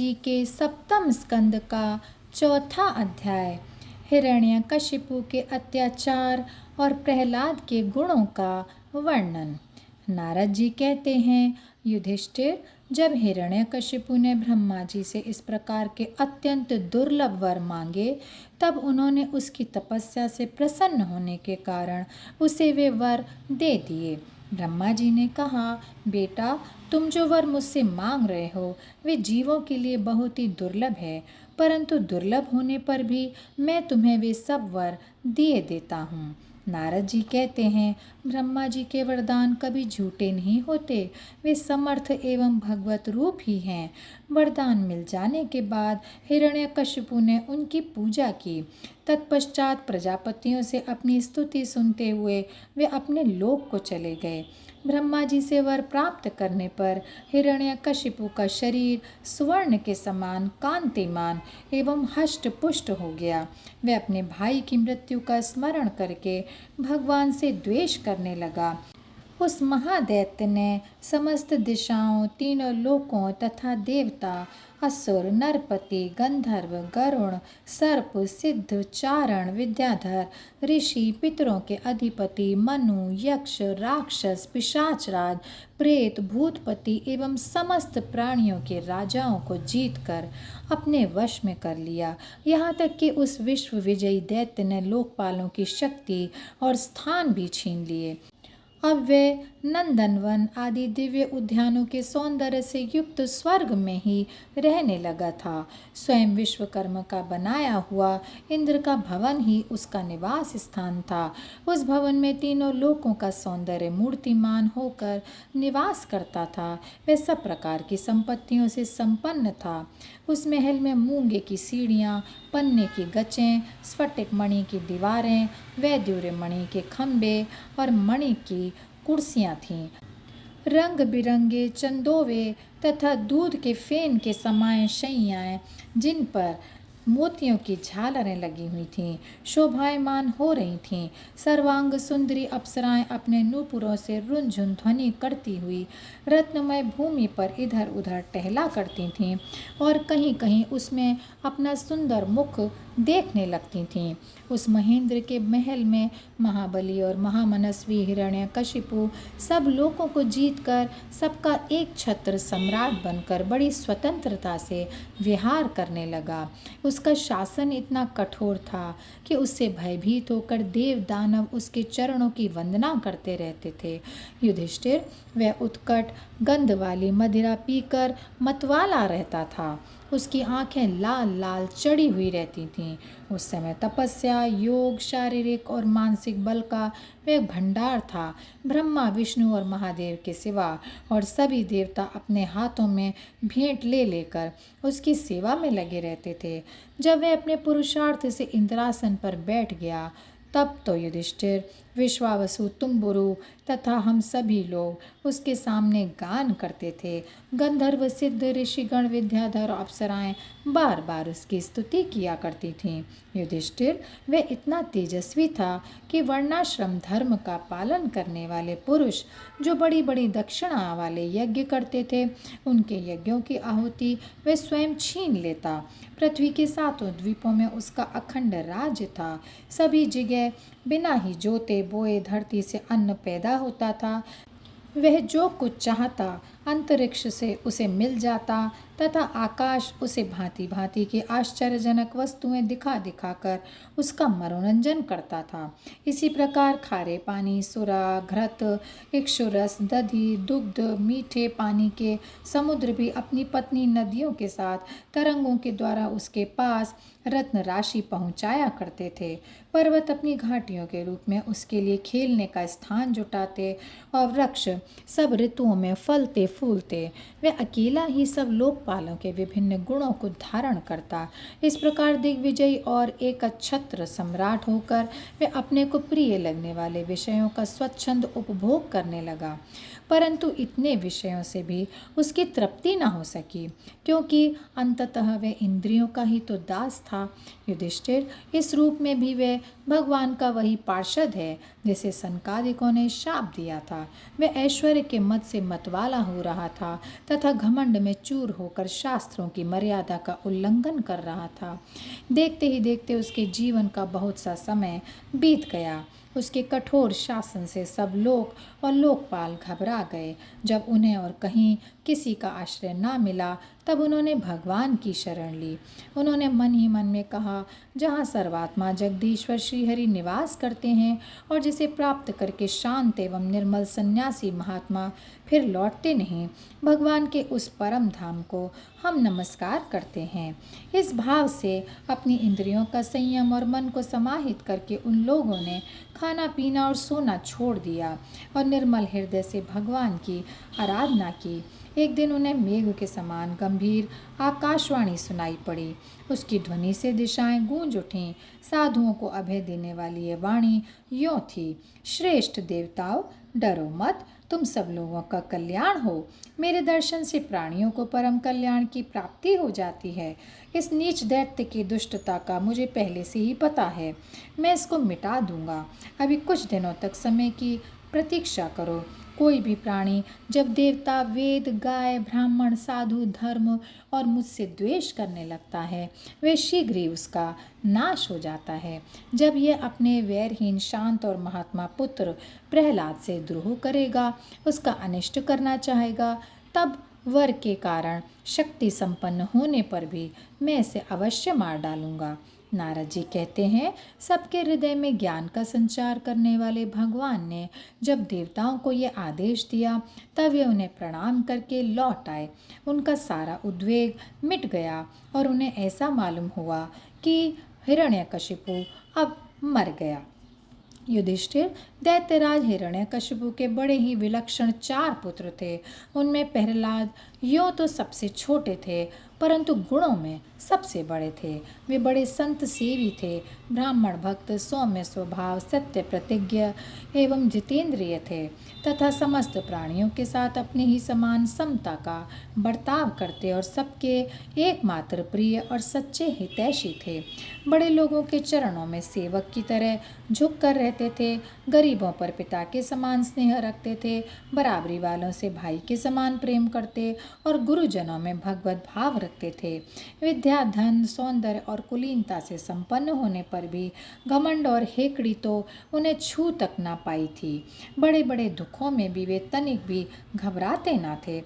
जी के सप्तम स्कंद का चौथा अध्याय। हिरण्यकशिपु के अत्याचार और प्रहलाद के गुणों का वर्णन। नारद जी कहते हैं, युधिष्ठिर, जब हिरण्यकशिपु ने ब्रह्मा जी से इस प्रकार के अत्यंत दुर्लभ वर मांगे, तब उन्होंने उसकी तपस्या से प्रसन्न होने के कारण उसे वे वर दे दिए। ब्रह्मा जी ने कहा, बेटा, तुम जो वर मुझसे मांग रहे हो वे जीवों के लिए बहुत ही दुर्लभ है, परंतु दुर्लभ होने पर भी मैं तुम्हें वे सब वर दिए देता हूँ। नारद जी कहते हैं, ब्रह्मा जी के वरदान कभी झूठे नहीं होते, वे समर्थ एवं भगवत रूप ही हैं। वरदान मिल जाने के बाद हिरण्यकशिपु ने उनकी पूजा की। तत्पश्चात प्रजापतियों से अपनी स्तुति सुनते हुए वे अपने लोक को चले गए। ब्रह्मा जी से वर प्राप्त करने पर हिरण्यकशिपु का शरीर स्वर्ण के समान कांतिमान एवं हष्ट पुष्ट हो गया। वह अपने भाई की मृत्यु का स्मरण करके भगवान से द्वेष करने लगा। उस महादैत्य ने समस्त दिशाओं, तीनों लोकों तथा देवता, असुर, नरपति, गंधर्व, गरुण, सर्प, सिद्ध, चारण, विद्याधर, ऋषि, पितरों के अधिपति, मनु, यक्ष, राक्षस, पिशाचराज, प्रेत, भूतपति एवं समस्त प्राणियों के राजाओं को जीतकर अपने वश में कर लिया। यहाँ तक कि उस विश्व विजयी दैत्य ने लोकपालों की शक्ति और स्थान भी छीन लिए। अब वे नंदनवन आदि दिव्य उद्यानों के सौंदर्य से युक्त स्वर्ग में ही रहने लगा था। स्वयं विश्वकर्मा का बनाया हुआ इंद्र का भवन ही उसका निवास स्थान था। उस भवन में तीनों लोकों का सौंदर्य मूर्तिमान होकर निवास करता था। वह सब प्रकार की संपत्तियों से संपन्न था। उस महल में मूंगे की सीढ़ियाँ, पन्ने की गचें, स्फटिक मणि की दीवारें, वैदूर्य मणि के खंभे और मणि की कुर्सियाँ थीं। रंग बिरंगे चंदोवे तथा दूध के फेन के समान शैयाएँ, जिन पर मोतियों की झालरें लगी हुई थीं, शोभायमान हो रही थीं। सर्वांग सुंदरी अप्सराएं अपने नूपुरों से रुनझुन ध्वनि करती हुई रत्नमय भूमि पर इधर उधर टहला करती थीं और कहीं कहीं उसमें अपना सुंदर मुख देखने लगती थीं। उस महेंद्र के महल में महाबली और महामनस्वी हिरण्यकशिपु सब लोगों को जीतकर सबका एक छत्र सम्राट बनकर बड़ी स्वतंत्रता से विहार करने लगा। उसका शासन इतना कठोर था कि उससे भयभीत होकर देव दानव उसके चरणों की वंदना करते रहते थे। युधिष्ठिर, वह उत्कट गंध वाली मदिरा पीकर मतवाला रहता था। उसकी आंखें लाल लाल चढ़ी हुई रहती थीं। उस समय तपस्या, योग, शारीरिक और मानसिक बल का वह भंडार था। ब्रह्मा, विष्णु और महादेव के सिवा और सभी देवता अपने हाथों में भेंट ले लेकर उसकी सेवा में लगे रहते थे। जब वह अपने पुरुषार्थ से इंद्रासन पर बैठ गया, तब तो युधिष्ठिर, विश्वावसु, तुम्बुरु तथा हम सभी लोग उसके सामने गान करते थे। गंधर्व, सिद्ध, ऋषिगण, विद्याधर, अप्सराएं बार बार उसकी स्तुति किया करती थीं। युधिष्ठिर, वह इतना तेजस्वी था कि वर्णाश्रम धर्म का पालन करने वाले पुरुष जो बड़ी बड़ी दक्षिणा वाले यज्ञ करते थे, उनके यज्ञों की आहुति वह स्वयं छीन लेता। पृथ्वी के सातों द्वीपों में उसका अखंड राज्य था। सभी जगह बिना ही जोते बोए धरती से अन्न पैदा होता था। वह जो कुछ चाहता अंतरिक्ष से उसे मिल जाता तथा आकाश उसे भांति भांति की आश्चर्यजनक वस्तुएं दिखा दिखाकर उसका मनोरंजन करता था। इसी प्रकार खारे पानी, सुरा, घृत, इक्षुरस, दधि, दुग्ध, मीठे पानी के समुद्र भी अपनी पत्नी नदियों के साथ तरंगों के द्वारा उसके पास रत्न राशि पहुंचाया करते थे। पर्वत अपनी घाटियों के रूप में उसके लिए खेलने का स्थान जुटाते और वृक्ष सब ऋतुओं में फलते फूलते। वह अकेला ही सब लोकपालों के विभिन्न गुणों को धारण करता। इस प्रकार दिग्विजयी और एक छत्र सम्राट होकर वह अपने को प्रिय लगने वाले विषयों का स्वच्छंद उपभोग करने लगा। परंतु इतने विषयों से भी उसकी तृप्ति न हो सकी, क्योंकि अंततः वह इंद्रियों का ही तो दास था। युधिष्ठिर, इस रूप में भी वह भगवान का वही पार्षद है जिसे सनकादिकों ने शाप दिया था। वह ऐश्वर्य के मद से मतवाला हो रहा था तथा घमंड में चूर होकर शास्त्रों की मर्यादा का उल्लंघन कर रहा था। देखते ही देखते उसके जीवन का बहुत सा समय बीत गया। उसके कठोर शासन से सब लोक और लोकपाल घबरा गए। जब उन्हें और कहीं किसी का आश्रय ना मिला, तब उन्होंने भगवान की शरण ली। उन्होंने मन ही मन में कहा, जहाँ सर्वात्मा जगदीश्वर श्रीहरि निवास करते हैं और जिसे प्राप्त करके शांत एवं निर्मल सन्यासी महात्मा फिर लौटते नहीं, भगवान के उस परम धाम को हम नमस्कार करते हैं। इस भाव से अपनी इंद्रियों का संयम और मन को समाहित करके उन लोगों ने खाना पीना और सोना छोड़ दिया और निर्मल हृदय से भगवान की आराधना की। एक दिन उन्हें मेघ के समान गंभीर आकाशवाणी सुनाई पड़ी। उसकी ध्वनि से दिशाएं गूंज उठीं। साधुओं को अभय देने वाली ये वाणी यों थी, श्रेष्ठ देवताओं, डरो मत, तुम सब लोगों का कल्याण हो। मेरे दर्शन से प्राणियों को परम कल्याण की प्राप्ति हो जाती है। इस नीच दैत्य की दुष्टता का मुझे पहले से ही पता है। मैं इसको मिटा दूंगा। अभी कुछ दिनों तक समय की प्रतीक्षा करो। कोई भी प्राणी जब देवता, वेद, गाय, ब्राह्मण, साधु, धर्म और मुझसे द्वेष करने लगता है, वे शीघ्र ही उसका नाश हो जाता है। जब यह अपने वैरहीन शांत और महात्मा पुत्र प्रहलाद से द्रोह करेगा, उसका अनिष्ट करना चाहेगा, तब वर के कारण शक्ति संपन्न होने पर भी मैं इसे अवश्य मार डालूंगा। नारद जी कहते हैं, सबके हृदय में ज्ञान का संचार करने वाले भगवान ने जब देवताओं को ये आदेश दिया, तब वे उन्हें प्रणाम करके लौट आए। उनका सारा उद्वेग मिट गया और उन्हें ऐसा मालूम हुआ कि हिरण्यकशिपु अब मर गया। युधिष्ठिर, दैत्यराज हिरण्यकशिपु के बड़े ही विलक्षण 4 पुत्र थे। उनमें प्रहलाद यों तो सबसे छोटे थे, परंतु गुणों में सबसे बड़े थे। वे बड़े संत सेवी थे, ब्राह्मण भक्त, सौम्य स्वभाव, सत्य प्रतिज्ञ एवं जितेंद्रिय थे तथा समस्त प्राणियों के साथ अपने ही समान समता का बर्ताव करते और सबके एकमात्र प्रिय और सच्चे हितैषी थे। बड़े लोगों के चरणों में सेवक की तरह झुक कर रहते थे, गरीबों पर पिता के समान स्नेह रखते थे, बराबरी वालों से भाई के समान प्रेम करते और गुरुजनों में भगवत भाव रखते थे। विद्या, धन, सौंदर्य और कुलीनता से संपन्न होने पर भी घमंड और हेकड़ी तो उन्हें छू तक ना पाई थी। बड़े बड़े दुखों में भी वे तनिक भी घबराते ना थे।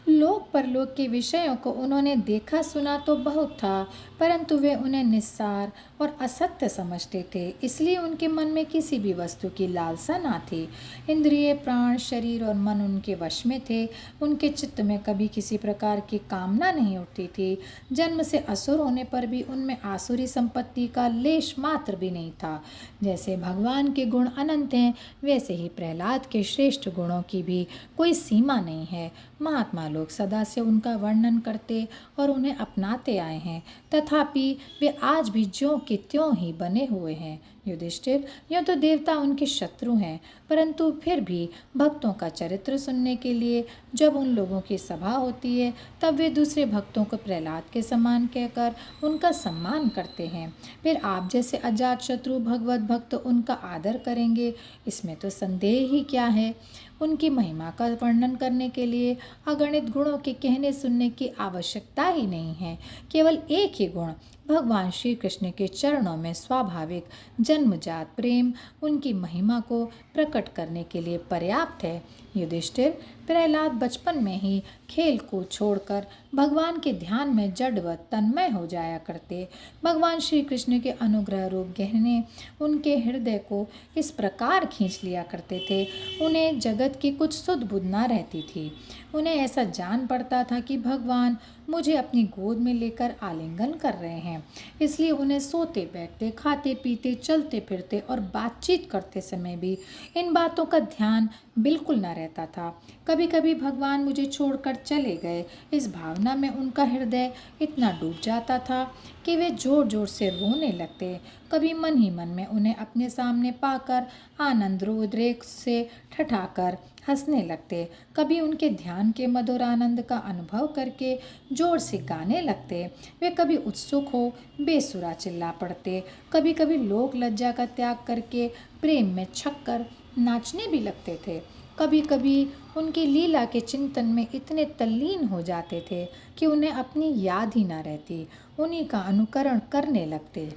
लोक परलोक के विषयों को उन्होंने देखा सुना तो बहुत था, परंतु वे उन्हें निस्सार और असत्य समझते थे, इसलिए उनके मन में किसी भी वस्तु की लालसा ना थी। इंद्रिय, प्राण, शरीर और मन उनके वश में थे। उनके चित्त में कभी किसी प्रकार की कामना नहीं उठती थी। जन्म से असुर होने पर भी उनमें आसुरी संपत्ति का लेश मात्र भी नहीं था। जैसे भगवान के गुण अनंत हैं, वैसे ही प्रहलाद के श्रेष्ठ गुणों की भी कोई सीमा नहीं है। महात्मा लोग सदा से उनका वर्णन करते और उन्हें अपनाते आए हैं, तथापि वे आज भी ज्यों के त्यों ही बने हुए हैं। युधिष्ठिर, यूँ तो देवता उनके शत्रु हैं, परंतु फिर भी भक्तों का चरित्र सुनने के लिए जब उन लोगों की सभा होती है, तब वे दूसरे भक्तों को प्रहलाद के समान कहकर उनका सम्मान करते हैं। फिर आप जैसे अजात शत्रु भगवत भक्त उनका आदर करेंगे, इसमें तो संदेह ही क्या है। उनकी महिमा का वर्णन करने के लिए अगणित गुणों के कहने सुनने की आवश्यकता ही नहीं है। केवल एक ही गुण, भगवान श्री कृष्ण के चरणों में स्वाभाविक जन्मजात प्रेम उनकी महिमा को प्रकट करने के लिए पर्याप्त है। युधिष्ठिर, प्रहलाद बचपन में ही खेल को छोड़कर भगवान के ध्यान में जड़वत तन्मय हो जाया करते। भगवान श्री कृष्ण के अनुग्रह रूप गहने उनके हृदय को इस प्रकार खींच लिया करते थे, उन्हें जगत की कुछ सुध बुध ना रहती थी। उन्हें ऐसा जान पड़ता था कि भगवान मुझे अपनी गोद में लेकर आलिंगन कर रहे हैं, इसलिए उन्हें सोते बैठते, खाते पीते, चलते फिरते और बातचीत करते समय भी इन बातों का ध्यान बिल्कुल न रहता था। कभी कभी भगवान मुझे छोड़कर चले गए, इस भावना में उनका हृदय इतना डूब जाता था कि वे जोर जोर से रोने लगते। कभी मन ही मन में उन्हें अपने सामने पाकर आनंद उद्रेक से ठठाकर हंसने लगते, कभी उनके ध्यान के मधुर आनंद का अनुभव करके जोर से गाने लगते। वे कभी उत्सुक हो बेसुरा चिल्ला पड़ते, कभी कभी लोक लज्जा का त्याग करके प्रेम में छक्कर नाचने भी लगते थे। कभी कभी उनकी लीला के चिंतन में इतने तल्लीन हो जाते थे कि उन्हें अपनी याद ही ना रहती, उन्हीं का अनुकरण करने लगते।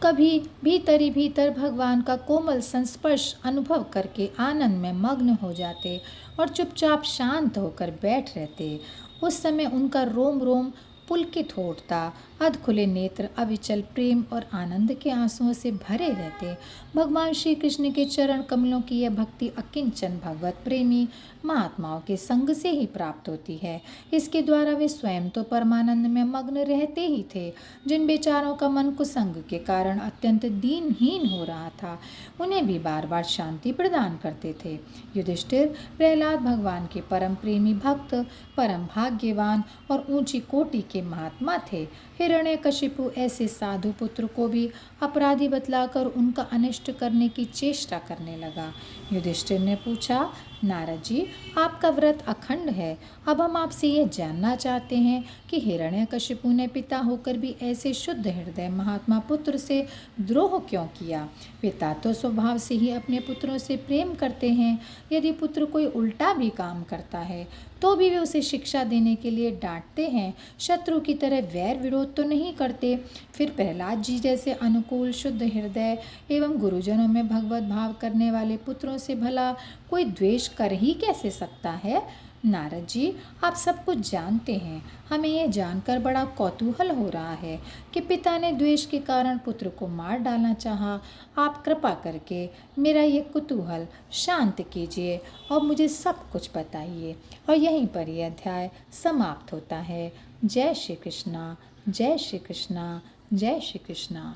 कभी भीतर ही भीतर भगवान का कोमल संस्पर्श अनुभव करके आनंद में मग्न हो जाते और चुपचाप शांत होकर बैठ रहते। उस समय उनका रोम रोम पुलकित हो उठता, अध खुले नेत्र अविचल प्रेम और आनंद के आंसुओं से भरे रहते। भगवान श्री कृष्ण के चरण कमलों की यह भक्ति अकिंचन भगवत प्रेमी महात्माओं के संग से ही प्राप्त होती है। इसके द्वारा वे स्वयं तो परमानंद में मग्न रहते ही थे। जिन बेचारों का मन कुसंग के कारण अत्यंत दीनहीन हो रहा था, उन्हें भी बार बार शांति प्रदान करते थे। युधिष्ठिर प्रहलाद भगवान के परम प्रेमी भक्त, परम भाग्यवान और ऊंची कोटि के महात्मा थे। हिरण्यकशिपु ऐसे साधु पुत्र को भी अपराधी बतलाकर उनका अनिष्ट करने की चेष्टा करने लगा। युधिष्ठिर ने पूछा, नारद जी, आपका व्रत अखंड है। अब हम आपसे यह जानना चाहते हैं कि हिरण्यकशिपु ने पिता होकर भी ऐसे शुद्ध हृदय महात्मा पुत्र से द्रोह क्यों किया। पिता तो स्वभाव से ही अपने पुत्रों से प्रेम करते हैं। यदि पुत्र कोई उल्टा भी काम करता है तो भी वे उसे शिक्षा देने के लिए डांटते हैं, शत्रु की तरह वैर विरोध तो नहीं करते। फिर प्रहलाद जी जैसे अनुकूल शुद्ध हृदय एवं गुरुजनों में भगवत भाव करने वाले पुत्रों से भला कोई द्वेष कर ही कैसे सकता है। नारद जी, आप सब कुछ जानते हैं। हमें यह जानकर बड़ा कौतूहल हो रहा है कि पिता ने द्वेष के कारण पुत्र को मार डालना चाहा। आप कृपा करके मेरा ये कुतूहल शांत कीजिए और मुझे सब कुछ बताइए। और यहीं पर यह अध्याय समाप्त होता है। जय श्री कृष्णा, जय श्री कृष्णा, जय श्री कृष्णा।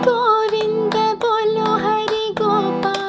गोविंद बोलो हरि गोपाल।